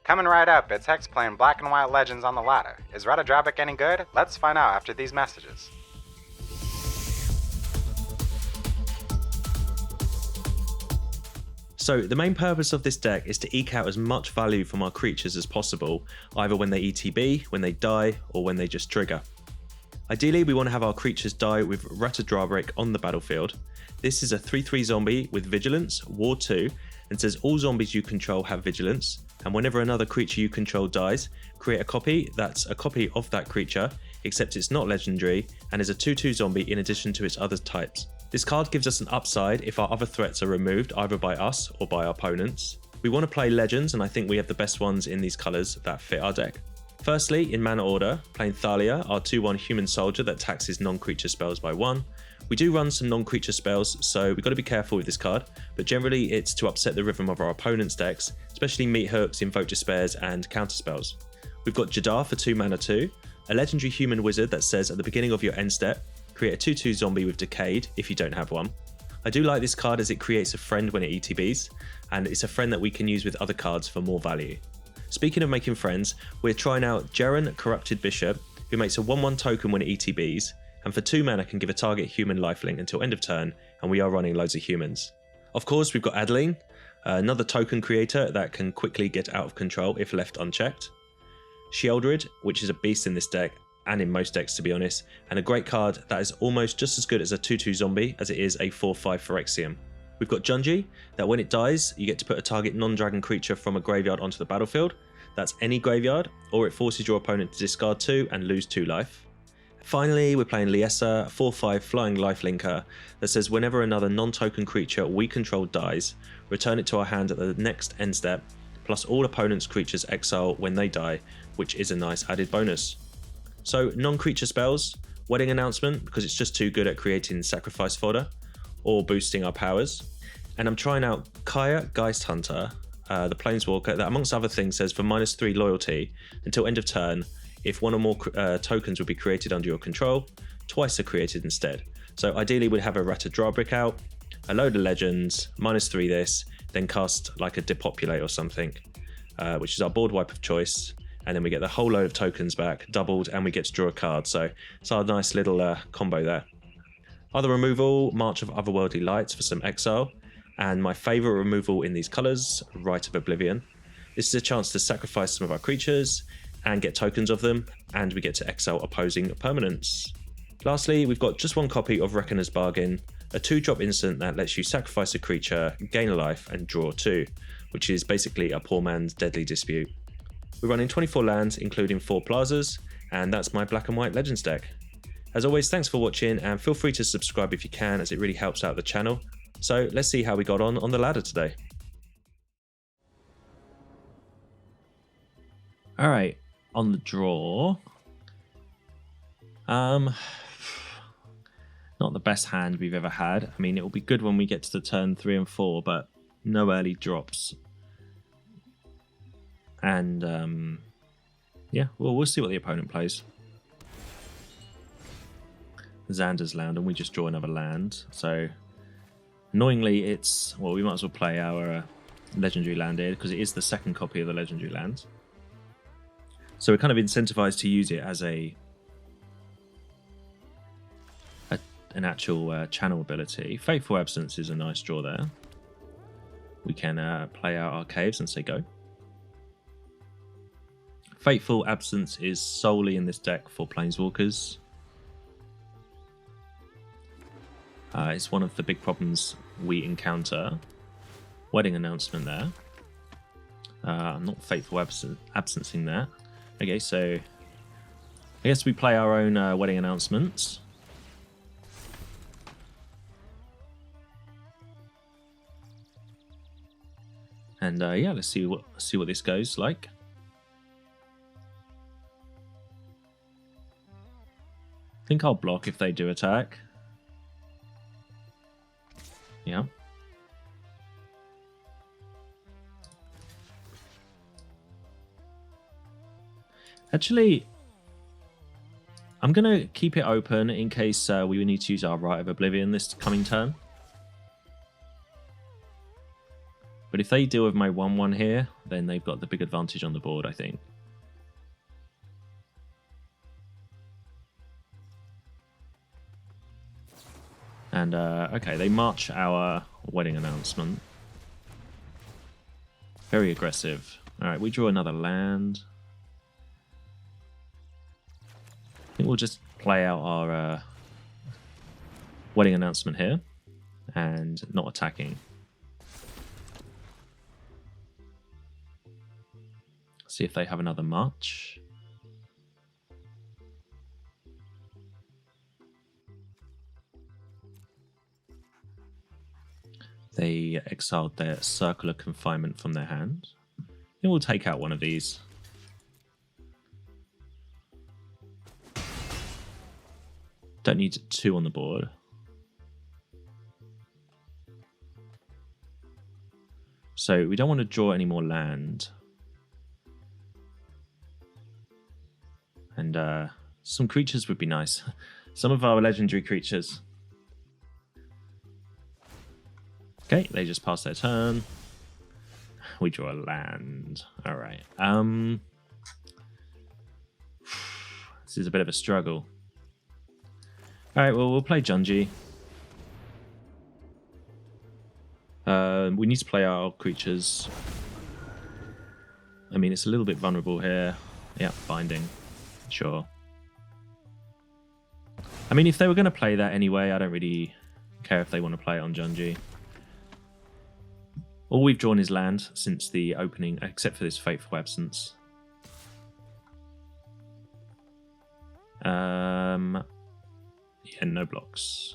Coming right up, it's Hex playing Black and White Legends on the ladder. Is Ratadrabik any good? Let's find out after these messages. So the main purpose of this deck is to eke out as much value from our creatures as possible, either when they ETB, when they die, or when they just trigger. Ideally, we want to have our creatures die with Ratadrabik on the battlefield. This is a 3/3 zombie with Vigilance, War 2, and says all zombies you control have Vigilance, and whenever another creature you control dies, create a copy that's a copy of that creature, except it's not legendary, and is a 2/2 zombie in addition to its other types. This card gives us an upside if our other threats are removed either by us or by our opponents. We want to play legends, and I think we have the best ones in these colours that fit our deck. Firstly, in mana order, playing Thalia, our 2/1 human soldier that taxes non-creature spells by 1. We do run some non-creature spells, so we've got to be careful with this card, but generally it's to upset the rhythm of our opponent's decks, especially meat hooks, invoke despairs, and counter spells. We've got Jadar for 2 mana 2, a legendary human wizard that says at the beginning of your end step, create a 2/2 zombie with Decayed if you don't have one. I do like this card as it creates a friend when it ETBs, and it's a friend that we can use with other cards for more value. Speaking of making friends, we're trying out Jerren, Corrupted Bishop, who makes a 1/1 token when it ETBs, and for 2 mana can give a target human lifelink until end of turn, and we are running loads of humans. Of course, we've got Adeline, another token creator that can quickly get out of control if left unchecked. Sheoldred, which is a beast in this deck, and in most decks to be honest, and a great card that is almost just as good as a 2/2 zombie as it is a 4/5 Phyrexian. We've got Junji, that when it dies, you get to put a target non-dragon creature from a graveyard onto the battlefield. That's any graveyard, or it forces your opponent to discard 2 and lose 2 life. Finally, we're playing Liesa, a 4/5 flying lifelinker that says whenever another non-token creature we control dies, return it to our hand at the next end step, plus all opponents' creatures exile when they die, which is a nice added bonus. So non-creature spells, Wedding Announcement because it's just too good at creating sacrifice fodder or boosting our powers. And I'm trying out Kaya, Geist Hunter, the Planeswalker that amongst other things says for -3 loyalty until end of turn, if one or more tokens would be created under your control, twice are created instead. So ideally we'd have a Ratadrabik out, a load of legends, -3 this, then cast like a Depopulate or something, which is our board wipe of choice. And then we get the whole load of tokens back, doubled, and we get to draw a card. So it's our nice little combo there. Other removal, March of Otherworldly Lights for some exile. And my favourite removal in these colours, Rite of Oblivion. This is a chance to sacrifice some of our creatures and get tokens of them, and we get to exile opposing permanents. Lastly, we've got just one copy of Reckoner's Bargain, a 2-drop instant that lets you sacrifice a creature, gain a life, and draw 2, which is basically a poor man's Deadly Dispute. We're running 24 lands, including 4 plazas, and that's my Black and White Legends deck. As always, thanks for watching, and feel free to subscribe if you can, as it really helps out the channel. So let's see how we got on the ladder today. Alright, on the draw. Not the best hand we've ever had. I mean, it will be good when we get to the turn 3 and 4, but no early drops. And yeah, well, we'll see what the opponent plays. Xander's land, and we just draw another land. So annoyingly, it's, well, we might as well play our legendary land here because it is the second copy of the legendary land. So we're kind of incentivized to use it as an actual channel ability. Fateful Absence is a nice draw there. We can play out our caves and say go. Fateful Absence is solely in this deck for Planeswalkers. It's one of the big problems we encounter. Wedding Announcement there. Not Fateful Absencing there. Okay, so I guess we play our own Wedding Announcements. And yeah, let's see what this goes like. I think I'll block if they do attack. Yeah. Actually, I'm going to keep it open in case we need to use our Rite of Oblivion this coming turn. But if they deal with my 1/1 here, then they've got the big advantage on the board, I think. And, okay, they march our wedding announcement. Very aggressive. Alright, we draw another land. I think we'll just play out our wedding announcement here. And not attacking. See if they have another march. They exiled their Circular Confinement from their hand. Then we'll take out one of these. Don't need 2 on the board. So we don't want to draw any more land. And some creatures would be nice. Some of our legendary creatures. Okay, they just pass their turn. We draw a land. Alright. This is a bit of a struggle. Alright, well, we'll play Junji. We need to play our creatures. I mean, it's a little bit vulnerable here. Yeah, binding. Sure. I mean, if they were going to play that anyway, I don't really care if they want to play it on Junji. All we've drawn is land since the opening, except for this Fateful Absence. Yeah, no blocks.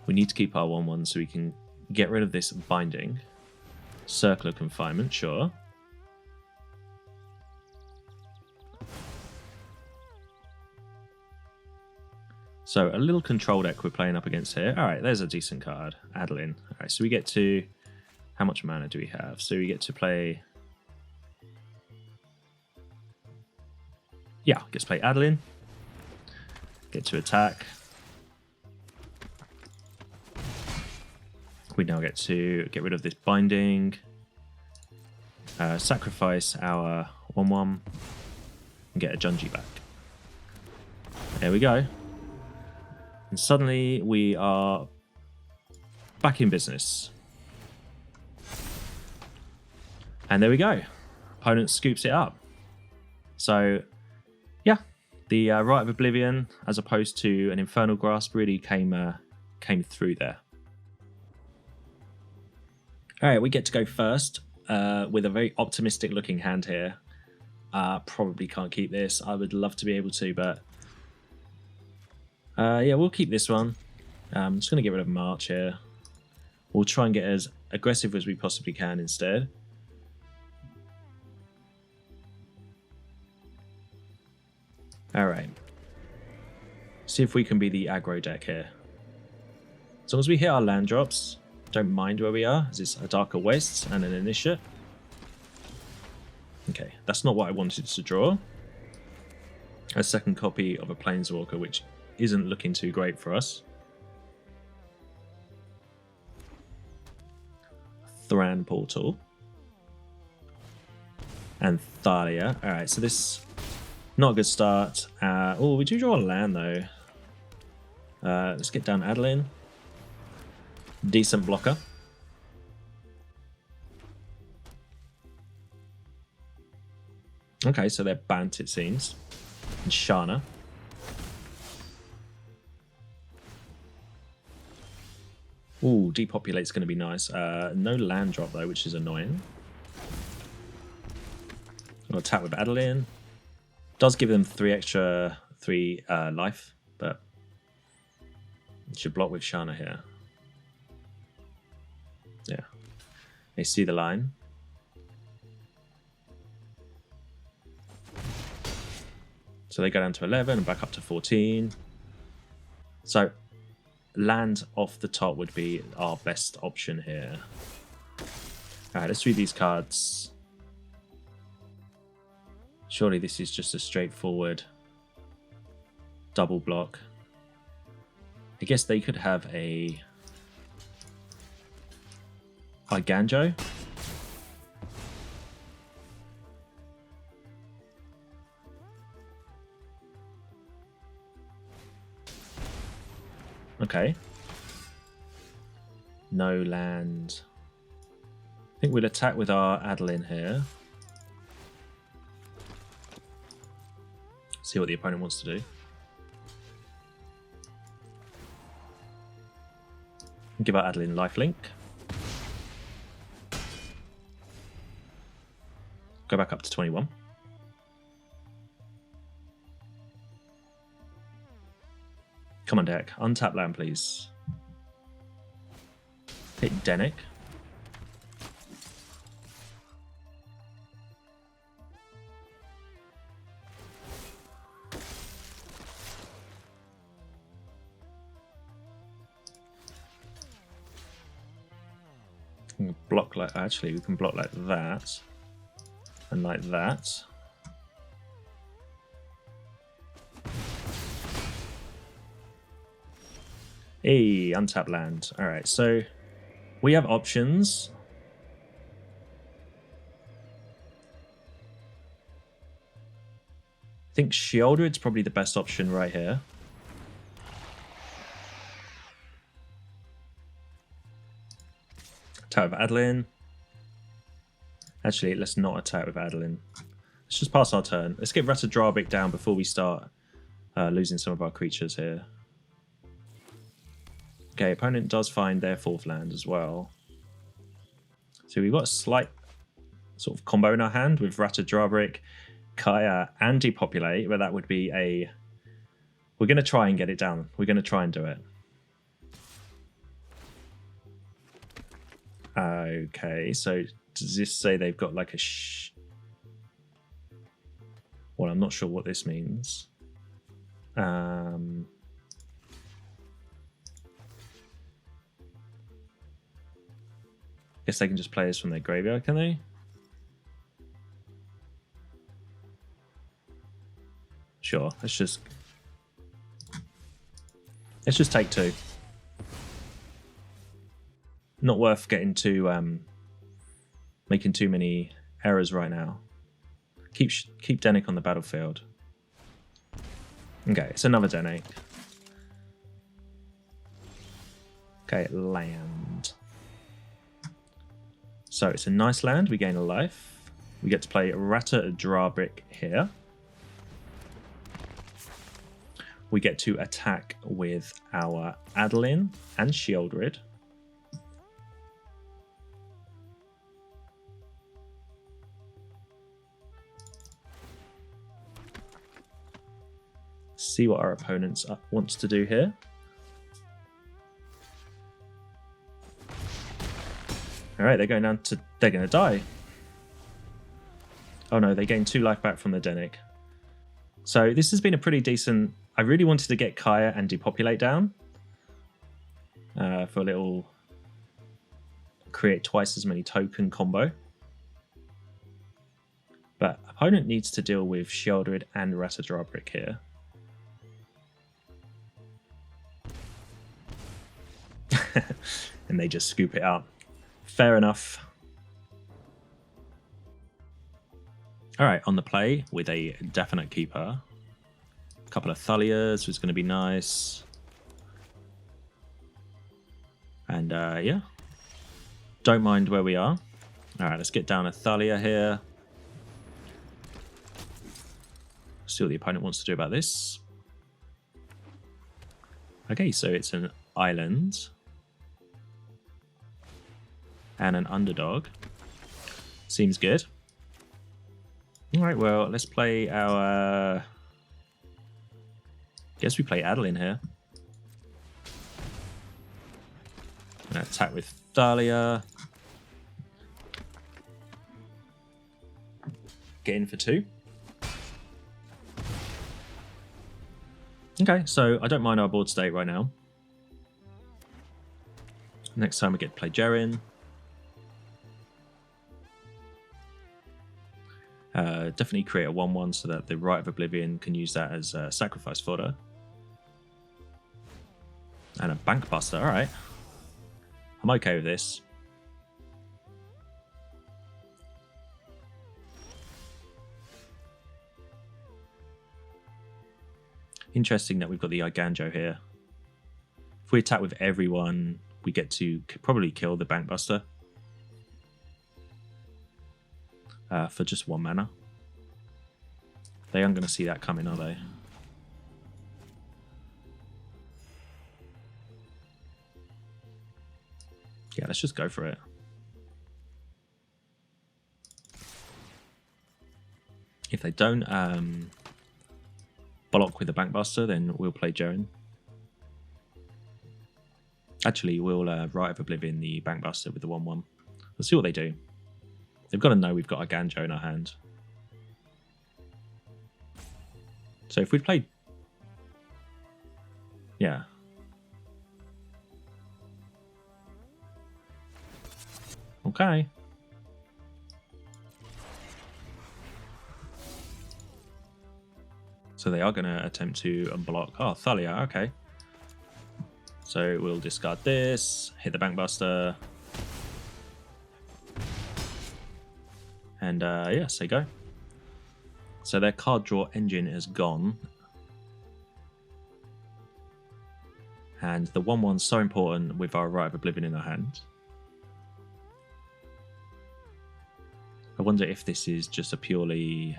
We need to keep our 1/1 so we can get rid of this binding. Circular Confinement, sure. So a little control deck we're playing up against here. Alright, there's a decent card. Adeline. Alright, so we get to... How much mana do we have? So we get to play... Yeah, get to play Adeline. Get to attack. We now get to get rid of this binding. Sacrifice our 1/1. And get a Junji back. There we go. And suddenly we are back in business. And there we go. Opponent scoops it up. So, yeah, the Rite of Oblivion, as opposed to an Infernal Grasp, really came through there. All right, we get to go first with a very optimistic looking hand here. Probably can't keep this. I would love to be able to, but yeah, we'll keep this one. I'm just going to get rid of March here. We'll try and get as aggressive as we possibly can instead. Alright. See if we can be the aggro deck here. As long as we hit our land drops, don't mind where we are, as it's a Darker Wastes and an Initiate. Okay, that's not what I wanted to draw. A second copy of a Planeswalker, which isn't looking too great for us. Thran Portal. And Thalia. Alright, so this... Not a good start. Oh, we do draw a land, though. Let's get down Adeline. Decent blocker. Okay, so they're Bant, it seems. And Shana. Ooh, Depopulate's going to be nice. No land drop, though, which is annoying. I'll attack with Adeline. Does give them 3 extra life, but it should block with Shana here. Yeah. They see the line. So they go down to 11 and back up to 14. So land off the top would be our best option here. Alright, let's read these cards. Surely this is just a straightforward double block. I guess they could have a Eiganjo. Okay. No land. I think we'll attack with our Adeline here. See what the opponent wants to do. Give our Adeline lifelink. Go back up to 21. Come on, deck. Untap land, please. Hit Denick. Block like, actually we can block like that and like that. Hey, untap land. All right, so we have options. I think Sheoldred's probably the best option right here. Attack with Adeline. Actually, let's not attack with Adeline. Let's just pass our turn. Let's get Ratadrabik down before we start losing some of our creatures here. Okay, opponent does find their 4th land as well. So we've got a slight sort of combo in our hand with Ratadrabik, Kaya, and Depopulate, but that would be a... We're going to try and get it down. We're going to try and do it. Okay, so does this say they've got like a Well, I'm not sure what this means. Guess they can just play this from their graveyard, can they? Sure, let's just take 2. Not worth getting too making too many errors right now. Keep Denick on the battlefield. Okay, it's another Denick. Okay, land. So it's a nice land. We gain a life. We get to play Ratadrabik here. We get to attack with our Adeline and Sheoldred. See what our opponent wants to do here. All right, they're going down to... They're going to die. Oh no, they gain 2 life back from the Denick. So this has been a pretty decent... I really wanted to get Kaya and Depopulate down. For a little... Create twice as many token combo. But opponent needs to deal with Sheoldred and Ratadrabik here. And they just scoop it up. Fair enough. Alright, on the play with a definite keeper. A couple of Thalias was going to be nice. And yeah. Don't mind where we are. Alright, let's get down a Thalia here. See what the opponent wants to do about this. Okay, so it's an island. And an underdog. Seems good. Alright, well, let's play our... Guess we play Adeline here. Gonna attack with Thalia. Get in for 2. Okay, so I don't mind our board state right now. Next time we get to play Jerren. Definitely create a 1/1 so that the Rite of Oblivion can use that as sacrifice fodder. And a Bankbuster, alright. I'm okay with this. Interesting that we've got the Eiganjo here. If we attack with everyone, we get to probably kill the Bankbuster. For just 1 mana. They aren't going to see that coming, are they? Yeah, let's just go for it. If they don't block with the Bankbuster, then we'll play Jerren. Actually, we'll Rite of Oblivion the Bankbuster with the 1/1. Let's see what they do. They've got to know we've got a Eiganjo in our hand. So if we'd played... Yeah. Okay. So they are going to attempt to unblock. Oh, Thalia, okay. So we'll discard this, hit the Bankbuster. And yes, they go. So their card draw engine is gone. And the 1/1's so important with our Rite of Oblivion in our hand. I wonder if this is just a purely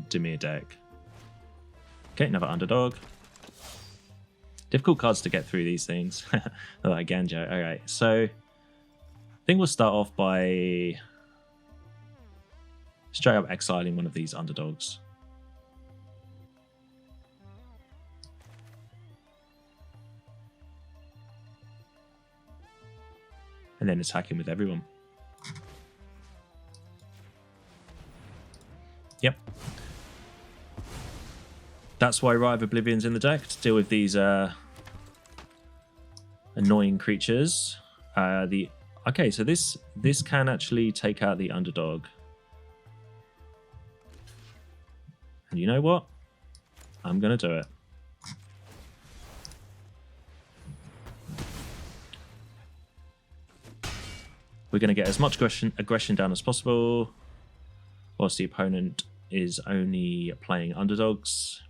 Dimir deck. Okay, another underdog. Difficult cards to get through these things. Like Eiganjo. Okay, so I think we'll start off by straight up exiling one of these underdogs. And then attacking with everyone. Yep. That's why Rite of Oblivion's in the deck, to deal with these annoying creatures. Okay, so this can actually take out the underdog. And you know what? I'm going to do it. We're going to get as much aggression down as possible, whilst the opponent is only playing underdogs.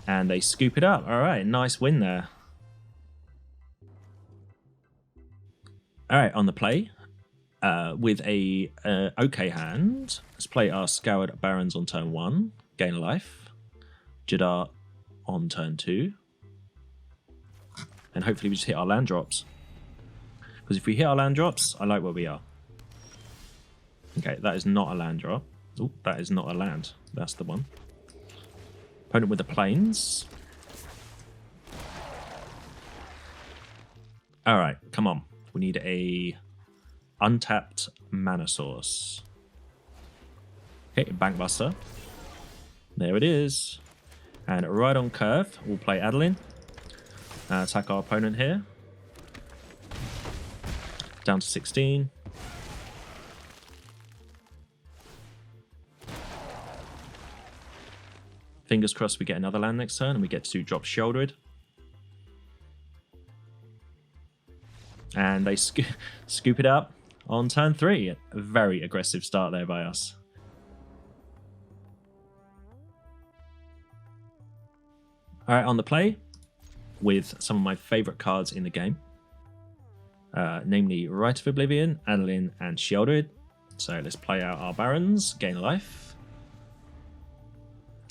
And they scoop it up. All right, nice win there. All right, on the play, with a okay hand, let's play our Scoured Barrens on turn 1, gain a life. Jadar on turn 2. And hopefully we just hit our land drops. Because if we hit our land drops, I like where we are. Okay, that is not a land drop. Oh, that is not a land. That's the one. Opponent with the plains. All right, come on. We need a untapped mana source. Okay, Bankbuster. There it is. And right on curve, we'll play Adeline. Attack our opponent here. Down to 16. Fingers crossed we get another land next turn and we get to drop Sheoldred. And they scoop it up on turn 3. A very aggressive start there by us. Alright, on the play, with some of my favourite cards in the game. Namely Rite of Oblivion, Adeline, and Sheoldred. So let's play out our Barrens, gain a life.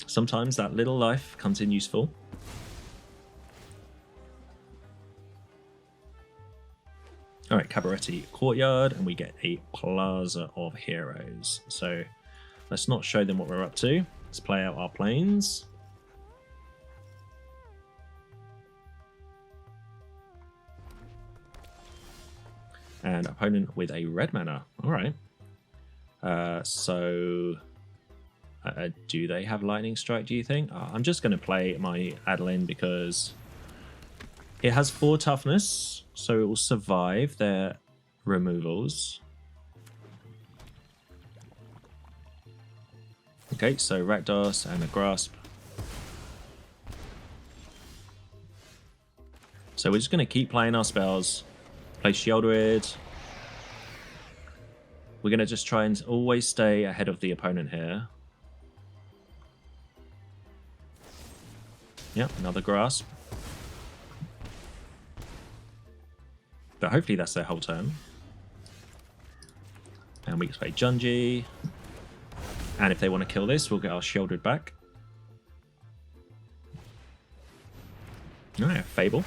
Sometimes that little life comes in useful. Alright, Cabaretti Courtyard, and we get a Plaza of Heroes. So let's not show them what we're up to. Let's play out our plains. And opponent with a red mana. Alright. Do they have Lightning Strike, do you think? I'm just going to play my Adeline because it has 4 toughness, so it will survive their removals. Okay, so Rakdos and a Grasp. So we're just going to keep playing our spells. Play Sheoldred. We're going to just try and always stay ahead of the opponent here. Yep, another grasp. But hopefully that's their whole turn. And we can play Junji. And if they want to kill this, we'll get our Sheoldred back. Alright, Fable.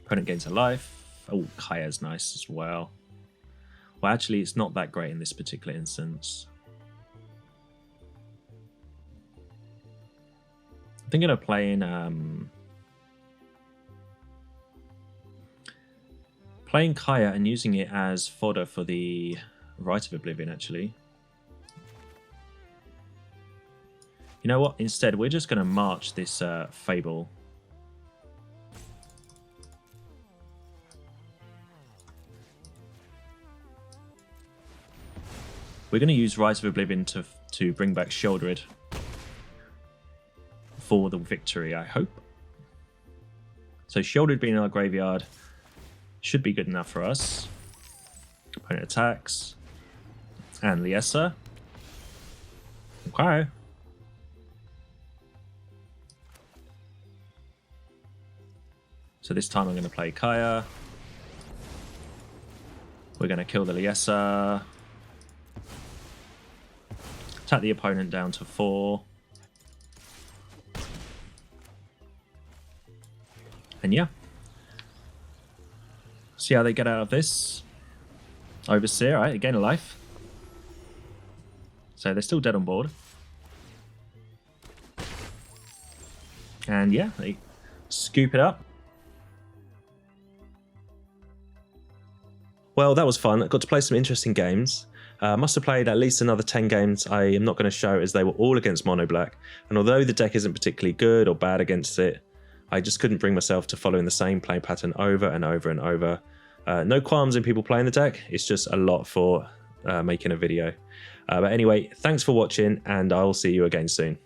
Opponent gains a life. Oh, Kaya's nice as well. Well, actually, it's not that great in this particular instance. I'm thinking of playing Kaya and using it as fodder for the Rite of Oblivion, actually. You know what? Instead, we're just going to march this Fable. We're going to use Rite of Oblivion to bring back Sheoldred for the victory, I hope. So Sheoldred being in our graveyard should be good enough for us. Opponent attacks. And Liesa. Okay. So this time I'm going to play Kaya. We're going to kill the Liesa. Attack the opponent down to 4. And yeah. See how they get out of this. Overseer, alright, they gain a life. So they're still dead on board. And yeah, they scoop it up. Well, that was fun. I got to play some interesting games. Must have played at least another 10 games. I am not going to show as they were all against mono black. And although the deck isn't particularly good or bad against it, I just couldn't bring myself to following the same play pattern over and over and over. No qualms in people playing the deck. It's just a lot for making a video. But anyway, thanks for watching and I'll see you again soon.